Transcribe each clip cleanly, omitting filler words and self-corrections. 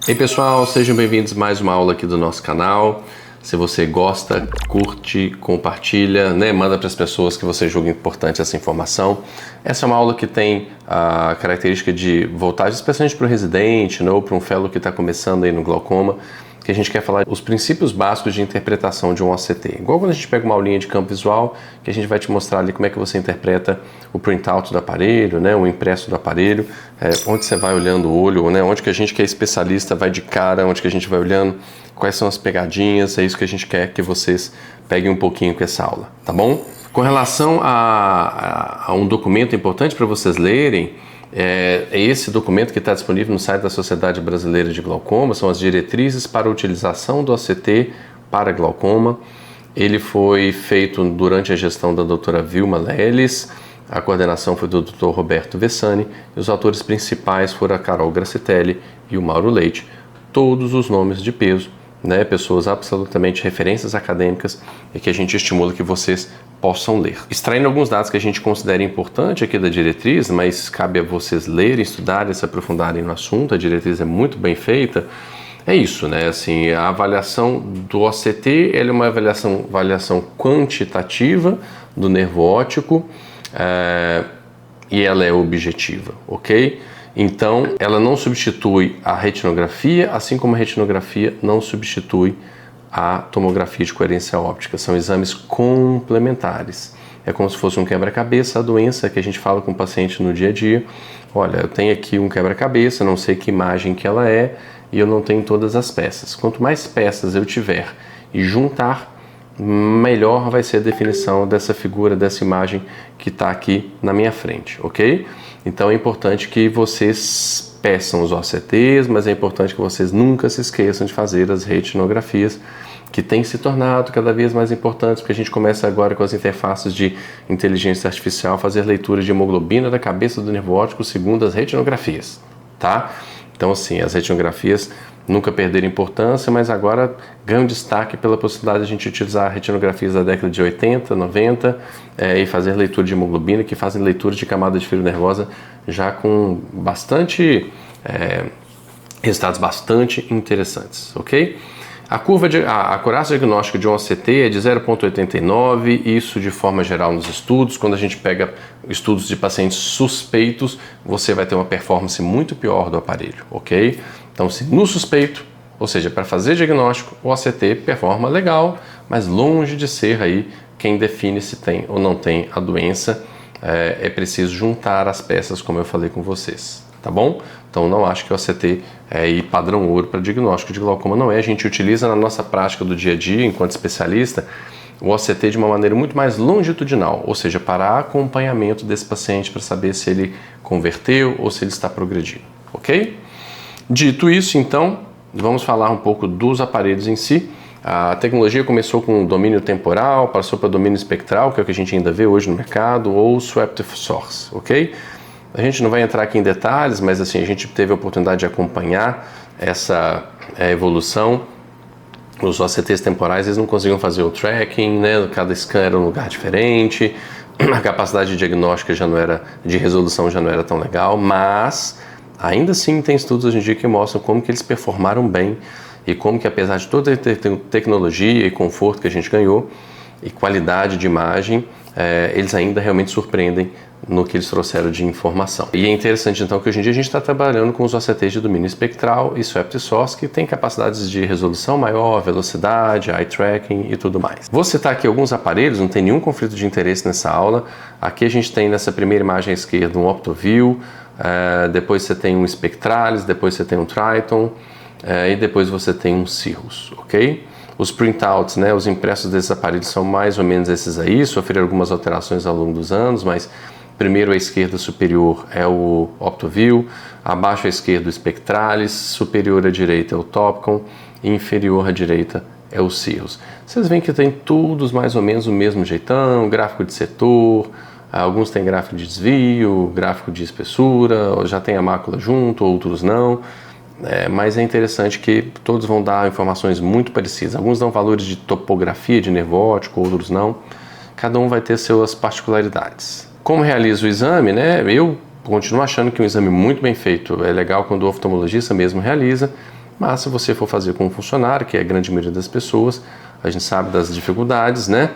Ei pessoal, sejam bem-vindos a mais uma aula aqui do nosso canal. Se você gosta, curte, compartilha, manda para as pessoas que você julga importante essa informação. Essa é uma aula que tem a característica de voltar especialmente para o residente, ou para um fellow que está começando aí no glaucoma, que a gente quer falar os princípios básicos de interpretação de um OCT. Igual quando a gente pega uma aulinha de campo visual, que a gente vai te mostrar ali como é que você interpreta o printout do aparelho, o impresso do aparelho, onde você vai olhando o olho, onde que a gente que é especialista vai de cara, onde que a gente vai olhando, quais são as pegadinhas, é isso que a gente quer que vocês peguem um pouquinho com essa aula, tá bom? Com relação a um documento importante para vocês lerem, é esse documento que está disponível no site da Sociedade Brasileira de Glaucoma, são as diretrizes para a utilização do OCT para glaucoma. Ele foi feito durante a gestão da doutora Vilma Leles, a coordenação foi do Dr. Roberto Vessani e os autores principais foram a Carol Gracitelli e o Mauro Leite, todos os nomes de peso, pessoas absolutamente referências acadêmicas e que a gente estimula que vocês possam ler. Extraindo alguns dados que a gente considera importante aqui da diretriz, mas cabe a vocês lerem, estudarem, se aprofundarem no assunto, a diretriz é muito bem feita, é isso, assim, a avaliação do OCT ela é uma avaliação quantitativa do nervo óptico e ela é objetiva, ok? Então, ela não substitui a retinografia, assim como a retinografia não substitui a tomografia de coerência óptica. São exames complementares. É como se fosse um quebra-cabeça, a doença que a gente fala com o paciente no dia a dia. Olha, eu tenho aqui um quebra-cabeça, não sei que imagem que ela é e eu não tenho todas as peças. Quanto mais peças eu tiver e juntar, melhor vai ser a definição dessa figura, dessa imagem que está aqui na minha frente, ok? Então é importante que vocês peçam os OCTs, mas é importante que vocês nunca se esqueçam de fazer as retinografias, que têm se tornado cada vez mais importantes, porque a gente começa agora com as interfaces de inteligência artificial a fazer leitura de hemoglobina da cabeça do nervo óptico segundo as retinografias, tá? Então assim, as retinografias nunca perderam importância, mas agora ganham destaque pela possibilidade de a gente utilizar retinografias da década de 80, 90 e fazer leitura de hemoglobina, que fazem leitura de camada de fibra nervosa já com resultados bastante interessantes, ok? A acurácia diagnóstica de um OCT é de 0,89, isso de forma geral nos estudos. Quando a gente pega estudos de pacientes suspeitos, você vai ter uma performance muito pior do aparelho, ok? Então, se no suspeito, ou seja, para fazer diagnóstico, o OCT performa legal, mas longe de ser aí quem define se tem ou não tem a doença. É preciso juntar as peças, como eu falei com vocês, tá bom? Então, não acho que o OCT é padrão ouro para diagnóstico de glaucoma, não é. A gente utiliza na nossa prática do dia a dia, enquanto especialista, o OCT de uma maneira muito mais longitudinal, ou seja, para acompanhamento desse paciente para saber se ele converteu ou se ele está progredindo, ok? Dito isso, então, vamos falar um pouco dos aparelhos em si. A tecnologia começou com domínio temporal, passou para domínio espectral, que é o que a gente ainda vê hoje no mercado, ou swept source, ok? A gente não vai entrar aqui em detalhes, mas assim, a gente teve a oportunidade de acompanhar essa evolução. Os OCTs temporais, eles não conseguiam fazer o tracking, cada scan era um lugar diferente, a capacidade de diagnóstica de resolução já não era tão legal, mas ainda assim tem estudos hoje em dia que mostram como que eles performaram bem e como que apesar de toda a tecnologia e conforto que a gente ganhou e qualidade de imagem, eles ainda realmente surpreendem no que eles trouxeram de informação. E é interessante então que hoje em dia a gente está trabalhando com os OCTs de domínio espectral e swept source que tem capacidades de resolução maior, velocidade, eye tracking e tudo mais. Vou citar aqui alguns aparelhos, não tem nenhum conflito de interesse nessa aula. Aqui a gente tem nessa primeira imagem à esquerda um OptoView, depois você tem um Spectralis, depois você tem um Triton e depois você tem um Cirrus, ok? Os printouts, os impressos desses aparelhos são mais ou menos esses aí, sofreram algumas alterações ao longo dos anos, mas primeiro à esquerda superior é o OptoView, abaixo à esquerda o Spectralis, superior à direita é o Topcon e inferior à direita é o Cirrus. Vocês veem que tem todos mais ou menos o mesmo jeitão, gráfico de setor, alguns têm gráfico de desvio, gráfico de espessura, já tem a mácula junto, outros não. Mas é interessante que todos vão dar informações muito parecidas. Alguns dão valores de topografia de nervo óptico, outros não. Cada um vai ter suas particularidades. Como realiza o exame, Eu continuo achando que um exame muito bem feito é legal quando o oftalmologista mesmo realiza. Mas se você for fazer com um funcionário, que é a grande maioria das pessoas, a gente sabe das dificuldades, né?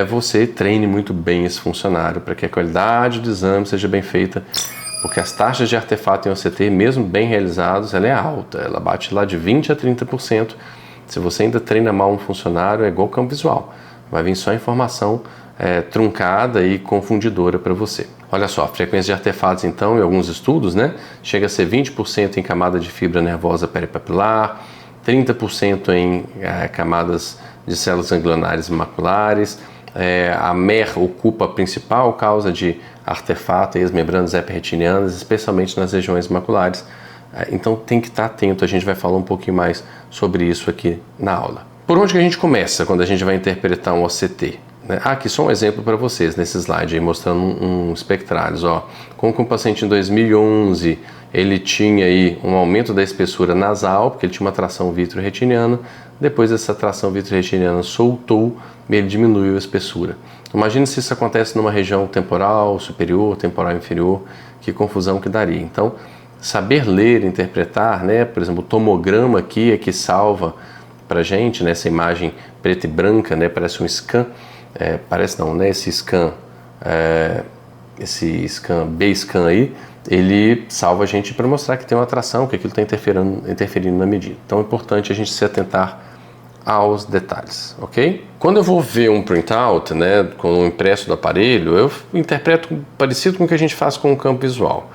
Você treine muito bem esse funcionário para que a qualidade do exame seja bem feita, porque as taxas de artefato em OCT, mesmo bem realizados, ela é alta, ela bate lá de 20% a 30%. Se você ainda treina mal um funcionário, é igual campo visual, vai vir só informação truncada e confundidora para você. Olha só, a frequência de artefatos então, em alguns estudos, né, chega a ser 20% em camada de fibra nervosa peripapilar, 30% em camadas de células ganglionares maculares. A MER ocupa a principal causa de artefato e as membranas epiretinianas, especialmente nas regiões maculares. Então tem que estar atento, a gente vai falar um pouquinho mais sobre isso aqui na aula. Por onde que a gente começa quando a gente vai interpretar um OCT? Aqui só um exemplo para vocês nesse slide aí, mostrando um espectralis. Como que um paciente em 2011 ele tinha aí um aumento da espessura nasal, porque ele tinha uma tração vitreoretiniana. Depois essa tração vitreoretiniana soltou e ele diminuiu a espessura. Imagine se isso acontece numa região temporal superior, temporal inferior, que confusão que daria. Então, saber ler, interpretar, né? Por exemplo, o tomograma aqui é que salva para gente, né? Essa imagem preta e branca, né? Parece um scan. Parece não, né? Esse scan B-scan aí, ele salva a gente para mostrar que tem uma atração, que aquilo está interferindo na medida. Então é importante a gente se atentar aos detalhes, ok? Quando eu vou ver um printout, né, com o impresso do aparelho, eu interpreto parecido com o que a gente faz com o campo visual.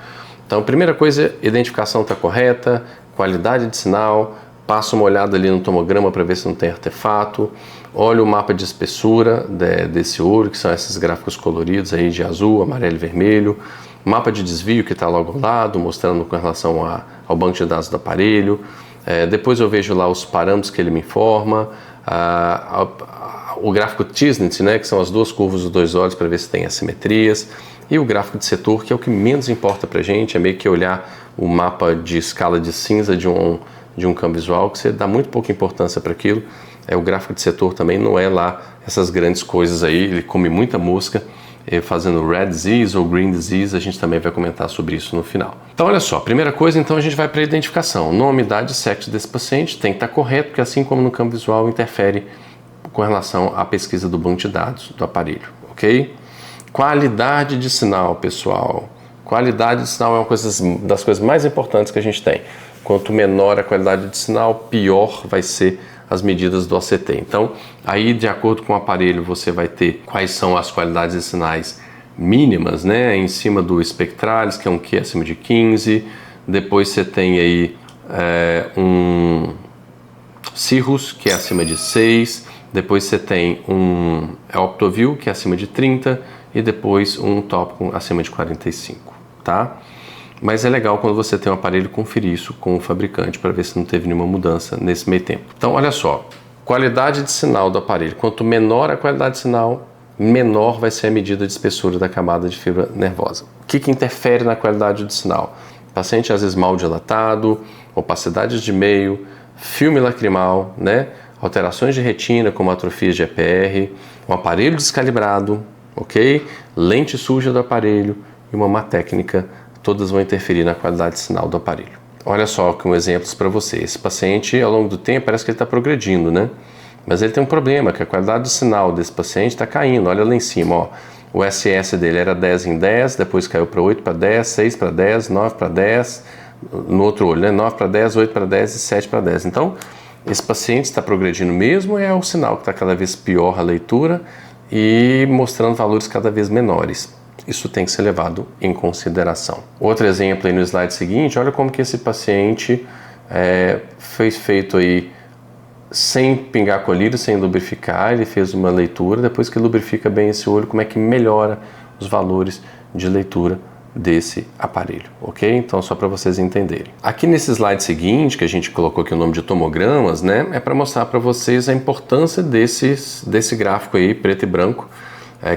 Então, primeira coisa, identificação está correta, qualidade de sinal, passo uma olhada ali no tomograma para ver se não tem artefato, olho o mapa de espessura desse olho, que são esses gráficos coloridos aí de azul, amarelo e vermelho, mapa de desvio que está logo ao lado, mostrando com relação ao banco de dados do aparelho. Depois eu vejo lá os parâmetros que ele me informa, o gráfico Tisnett, né, que são as duas curvas dos dois olhos para ver se tem assimetrias, e o gráfico de setor, que é o que menos importa para a gente, é meio que olhar o mapa de escala de cinza de um campo visual, que você dá muito pouca importância para aquilo. O gráfico de setor também não é lá essas grandes coisas aí, ele come muita mosca, fazendo red disease ou green disease, a gente também vai comentar sobre isso no final. Então olha só, primeira coisa, então a gente vai para a identificação. Nome, idade e sexo desse paciente tem que estar correto, porque assim como no campo visual interfere com relação à pesquisa do banco de dados do aparelho, ok? Qualidade de sinal, pessoal. Qualidade de sinal é uma das coisas mais importantes que a gente tem. Quanto menor a qualidade de sinal, pior vai ser as medidas do OCT. Então, aí de acordo com o aparelho, você vai ter quais são as qualidades de sinais mínimas, né? Em cima do spectralis, que é um Q acima de 15. Depois você tem aí um Cirrus, que é acima de 6. Depois você tem um Optoview, que é acima de 30. E depois um Topcon acima de 45, tá? Mas é legal quando você tem um aparelho conferir isso com o fabricante para ver se não teve nenhuma mudança nesse meio tempo. Então, olha só, qualidade de sinal do aparelho. Quanto menor a qualidade de sinal, menor vai ser a medida de espessura da camada de fibra nervosa. O que interfere na qualidade do sinal? Paciente às vezes mal dilatado, opacidades de meio, filme lacrimal, né? Alterações de retina como atrofias de EPR, um aparelho descalibrado, ok? Lente suja do aparelho e uma má técnica, todas vão interferir na qualidade de sinal do aparelho. Olha só com exemplos para você. Esse paciente, ao longo do tempo, parece que ele está progredindo, né? Mas ele tem um problema, que a qualidade do sinal desse paciente está caindo. Olha lá em cima, ó. O SS dele era 10 em 10, depois caiu para 8 para 10, 6 para 10, 9 para 10, no outro olho, né? 9 para 10, 8 para 10 e 7 para 10. Então, esse paciente está progredindo mesmo, é o sinal que está cada vez pior a leitura e mostrando valores cada vez menores. Isso tem que ser levado em consideração. Outro exemplo aí no slide seguinte, olha como que esse paciente fez feito aí sem pingar colírio, sem lubrificar, ele fez uma leitura, depois que lubrifica bem esse olho, como é que melhora os valores de leitura desse aparelho, ok? Então só para vocês entenderem. Aqui nesse slide seguinte, que a gente colocou aqui o nome de tomogramas, né, é para mostrar para vocês a importância desse gráfico aí, preto e branco,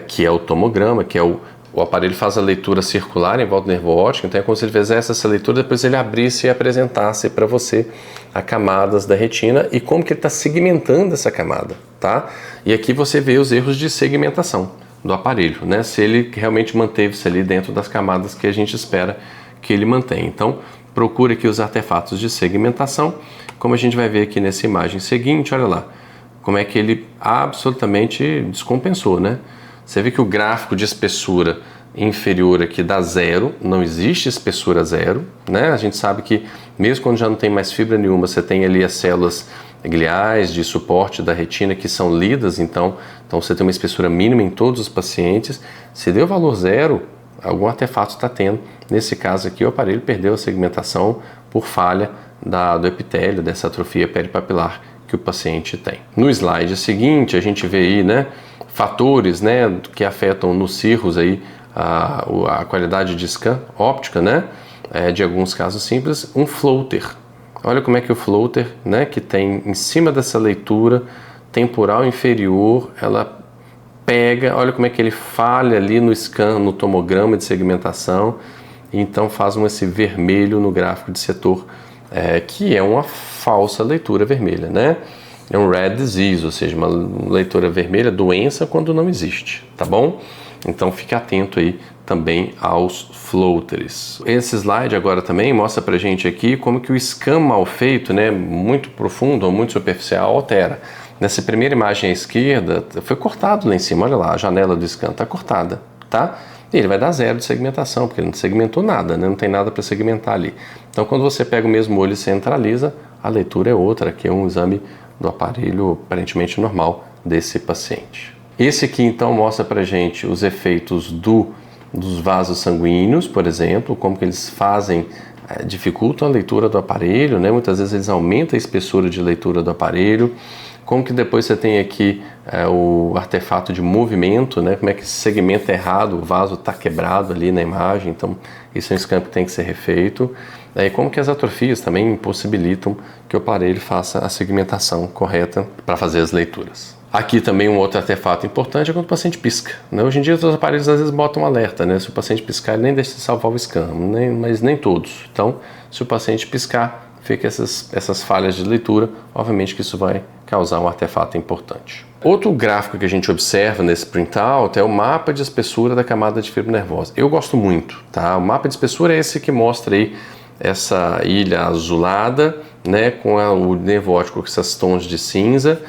que é o tomograma, que é o aparelho faz a leitura circular em volta do nervo óptico, então é como se ele fizesse essa leitura, depois ele abrisse e apresentasse para você as camadas da retina e como que ele está segmentando essa camada, tá? E aqui você vê os erros de segmentação do aparelho, né? Se ele realmente manteve-se ali dentro das camadas que a gente espera que ele mantenha. Então, procure aqui os artefatos de segmentação, como a gente vai ver aqui nessa imagem seguinte, olha lá, como é que ele absolutamente descompensou, né? Você vê que o gráfico de espessura inferior aqui dá zero, não existe espessura zero, né? A gente sabe que mesmo quando já não tem mais fibra nenhuma, você tem ali as células gliais de suporte da retina que são lidas, então você tem uma espessura mínima em todos os pacientes. Se deu valor zero, algum artefato está tendo. Nesse caso aqui, o aparelho perdeu a segmentação por falha do epitélio, dessa atrofia peripapilar que o paciente tem. No slide seguinte, a gente vê aí, né, fatores, né, que afetam nos cirros aí a qualidade de scan óptica, né, de alguns casos simples, um floater. Olha como é que o floater, né, que tem em cima dessa leitura temporal inferior, ela pega, olha como é que ele falha ali no scan, no tomograma de segmentação, e então faz esse vermelho no gráfico de setor, que é uma falsa leitura vermelha, né? É um red disease, ou seja, uma leitura vermelha, doença quando não existe, tá bom? Então fique atento aí também aos floaters. Esse slide agora também mostra pra gente aqui como que o scan mal feito, né, muito profundo ou muito superficial, altera. Nessa primeira imagem à esquerda, foi cortado lá em cima, olha lá, a janela do scan está cortada, tá? E ele vai dar zero de segmentação, porque ele não segmentou nada, né? Não tem nada para segmentar ali. Então quando você pega o mesmo olho e centraliza, a leitura é outra, que é um exame do aparelho aparentemente normal desse paciente. Esse aqui então mostra pra gente os efeitos dos vasos sanguíneos, por exemplo, como que eles dificultam a leitura do aparelho, né? Muitas vezes eles aumentam a espessura de leitura do aparelho. Como que depois você tem aqui o artefato de movimento, né? Como é que esse segmento é errado, o vaso está quebrado ali na imagem, então isso é um scan que tem que ser refeito. E como que as atrofias também impossibilitam que o aparelho faça a segmentação correta para fazer as leituras. Aqui também um outro artefato importante é quando o paciente pisca, né? Hoje em dia os aparelhos às vezes botam um alerta, né? Se o paciente piscar, ele nem deixa de salvar o scan, mas nem todos. Então, se o paciente piscar, fica essas falhas de leitura, obviamente que isso vai causar um artefato importante. Outro gráfico que a gente observa nesse printout é o mapa de espessura da camada de fibra nervosa. Eu gosto muito, tá? O mapa de espessura é esse que mostra aí essa ilha azulada, né, com o nervo óptico com esses tons de cinza,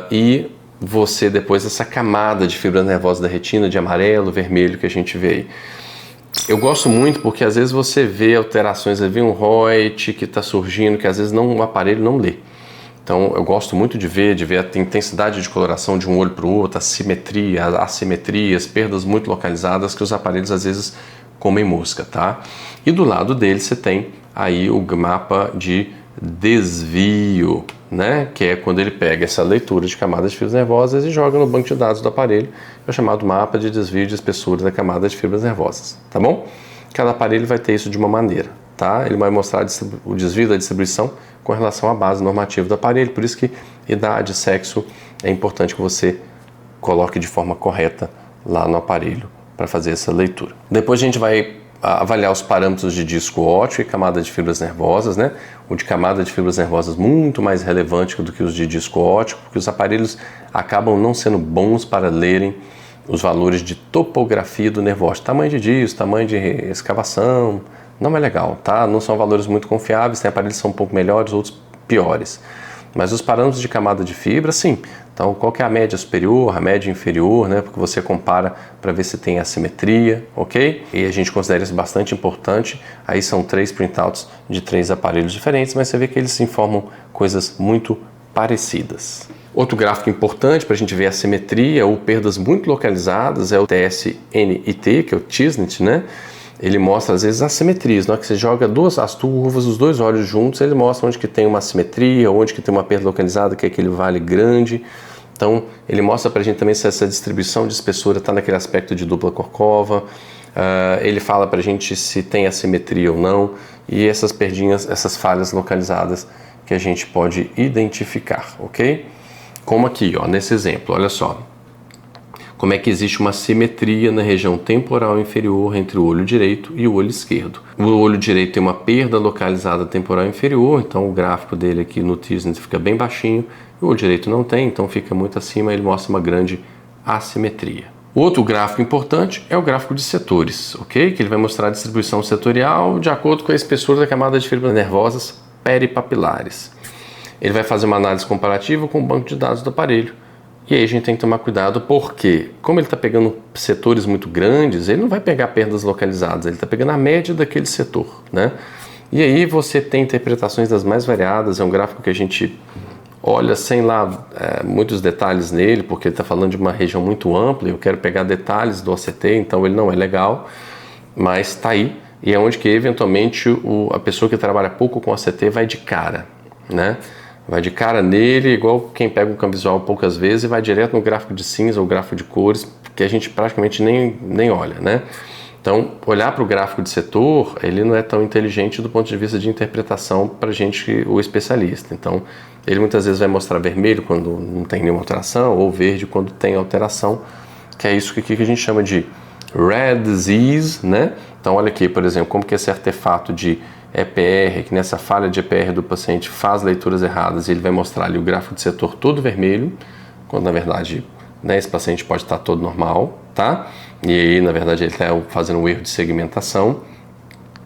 e você depois essa camada de fibra nervosa da retina de amarelo, vermelho que a gente vê aí. Eu gosto muito porque às vezes você vê alterações, você vê um Reut que está surgindo, que às vezes o aparelho não lê. Então eu gosto muito de ver a intensidade de coloração de um olho para o outro, assimetria, assimetrias, perdas muito localizadas que os aparelhos às vezes comem mosca, tá? E do lado dele você tem aí o mapa de desvio, né? Que é quando ele pega essa leitura de camadas de fibras nervosas e joga no banco de dados do aparelho, é o chamado mapa de desvio de espessura da camada de fibras nervosas, tá bom? Cada aparelho vai ter isso de uma maneira, tá? Ele vai mostrar o desvio da distribuição com relação à base normativa do aparelho, por isso que idade, sexo, é importante que você coloque de forma correta lá no aparelho para fazer essa leitura. Depois a gente vai avaliar os parâmetros de disco óptico e camada de fibras nervosas, né? O de camada de fibras nervosas muito mais relevante do que os de disco óptico, porque os aparelhos acabam não sendo bons para lerem os valores de topografia do nervo óptico, tamanho de disco, tamanho de escavação, não é legal, tá? Não são valores muito confiáveis, tem aparelhos que são um pouco melhores, outros piores. Mas os parâmetros de camada de fibra, sim. Então, qual que é a média superior, a média inferior, né? Porque você compara para ver se tem assimetria, ok? E a gente considera isso bastante importante. Aí são 3 printouts de 3 aparelhos diferentes, mas você vê que eles informam coisas muito parecidas. Outro gráfico importante para a gente ver a simetria ou perdas muito localizadas é o TSNIT, que é o TSNIT, né? Ele mostra às vezes assimetrias, na hora que você joga as curvas, os dois olhos juntos, ele mostra onde que tem uma assimetria, onde que tem uma perda localizada, que é aquele vale grande. Então ele mostra pra gente também se essa distribuição de espessura está naquele aspecto de dupla corcova, ele fala pra gente se tem assimetria ou não, e essas perdinhas, essas falhas localizadas que a gente pode identificar, ok? Como aqui, ó, nesse exemplo, olha só. Como é que existe uma simetria na região temporal inferior entre o olho direito e o olho esquerdo. O olho direito tem uma perda localizada temporal inferior, então o gráfico dele aqui no TSNIT fica bem baixinho, o olho direito não tem, então fica muito acima, ele mostra uma grande assimetria. Outro gráfico importante é o gráfico de setores, ok? Que ele vai mostrar a distribuição setorial de acordo com a espessura da camada de fibras nervosas peripapilares. Ele vai fazer uma análise comparativa com o banco de dados do aparelho. E aí a gente tem que tomar cuidado porque, como ele está pegando setores muito grandes, ele não vai pegar perdas localizadas, ele está pegando a média daquele setor, né? E aí você tem interpretações das mais variadas, é um gráfico que a gente olha sem lá muitos detalhes nele, porque ele está falando de uma região muito ampla e eu quero pegar detalhes do OCT, então ele não é legal, mas está aí e é onde que eventualmente a pessoa que trabalha pouco com OCT vai de cara, né? Vai de cara nele, igual quem pega um campo visual poucas vezes e vai direto no gráfico de cinza ou gráfico de cores, que a gente praticamente nem olha, né? Então, olhar para o gráfico de setor, ele não é tão inteligente do ponto de vista de interpretação para a gente, o especialista. Então, ele muitas vezes vai mostrar vermelho quando não tem nenhuma alteração, ou verde quando tem alteração, que é isso que a gente chama de rare disease, né? Então, olha aqui, por exemplo, como que esse artefato de EPR, que nessa falha de EPR do paciente faz leituras erradas, e ele vai mostrar ali o gráfico de setor todo vermelho, quando na verdade, né, esse paciente pode estar todo normal, tá? E aí, na verdade, ele está fazendo um erro de segmentação.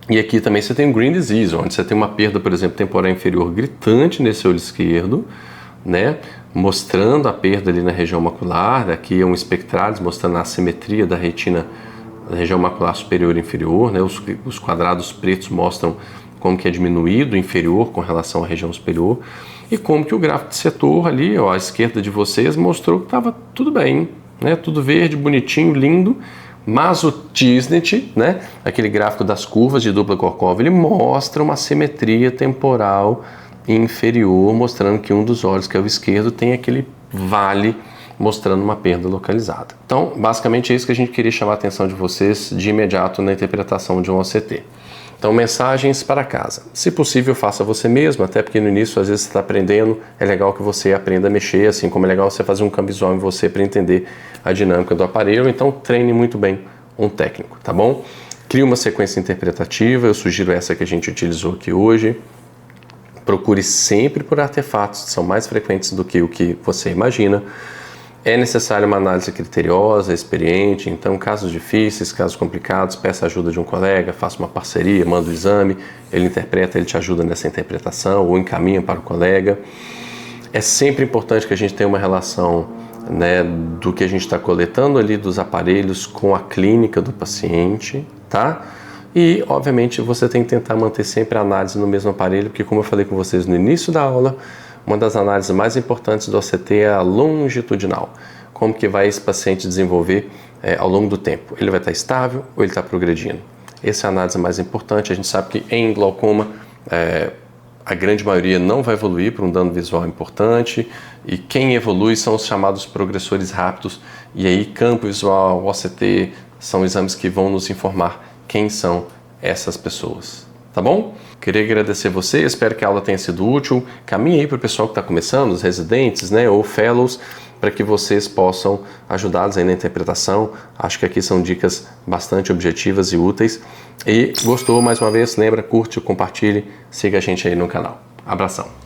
E aqui também você tem o green disease, onde você tem uma perda, por exemplo, temporal inferior gritante nesse olho esquerdo, né? Mostrando a perda ali na região macular. Aqui é um espectralis mostrando a assimetria da retina da região macular superior e inferior, né? Os quadrados pretos mostram como que é diminuído o inferior com relação à região superior e como que o gráfico de setor ali, ó, à esquerda de vocês, mostrou que estava tudo bem, né? Tudo verde, bonitinho, lindo, mas o Tisnet, né? Aquele gráfico das curvas de dupla Korkov, ele mostra uma simetria temporal inferior, mostrando que um dos olhos, que é o esquerdo, tem aquele vale mostrando uma perda localizada. Então, basicamente é isso que a gente queria chamar a atenção de vocês de imediato na interpretação de um OCT. Então, mensagens para casa. Se possível, faça você mesmo, até porque no início, às vezes, você está aprendendo, é legal que você aprenda a mexer, assim como é legal você fazer um campo visual em você para entender a dinâmica do aparelho, então treine muito bem um técnico, tá bom? Crie uma sequência interpretativa, eu sugiro essa que a gente utilizou aqui hoje. Procure sempre por artefatos que são mais frequentes do que o que você imagina. É necessário uma análise criteriosa, experiente, então casos difíceis, casos complicados, peça ajuda de um colega, faça uma parceria, manda o exame, ele interpreta, ele te ajuda nessa interpretação ou encaminha para o colega. É sempre importante que a gente tenha uma relação, né, do que a gente está coletando ali dos aparelhos com a clínica do paciente, tá? E, obviamente, você tem que tentar manter sempre a análise no mesmo aparelho, porque como eu falei com vocês no início da aula, uma das análises mais importantes do OCT é a longitudinal. Como que vai esse paciente desenvolver ao longo do tempo? Ele vai estar estável ou ele está progredindo? Essa é a análise mais importante. A gente sabe que em glaucoma a grande maioria não vai evoluir para um dano visual importante e quem evolui são os chamados progressores rápidos e aí campo visual, OCT, são exames que vão nos informar quem são essas pessoas. Tá bom? Queria agradecer você, espero que a aula tenha sido útil. Caminhe aí para o pessoal que está começando, os residentes, né, ou fellows, para que vocês possam ajudá-los aí na interpretação. Acho que aqui são dicas bastante objetivas e úteis. E gostou, mais uma vez, lembra, curte, compartilhe, siga a gente aí no canal. Abração!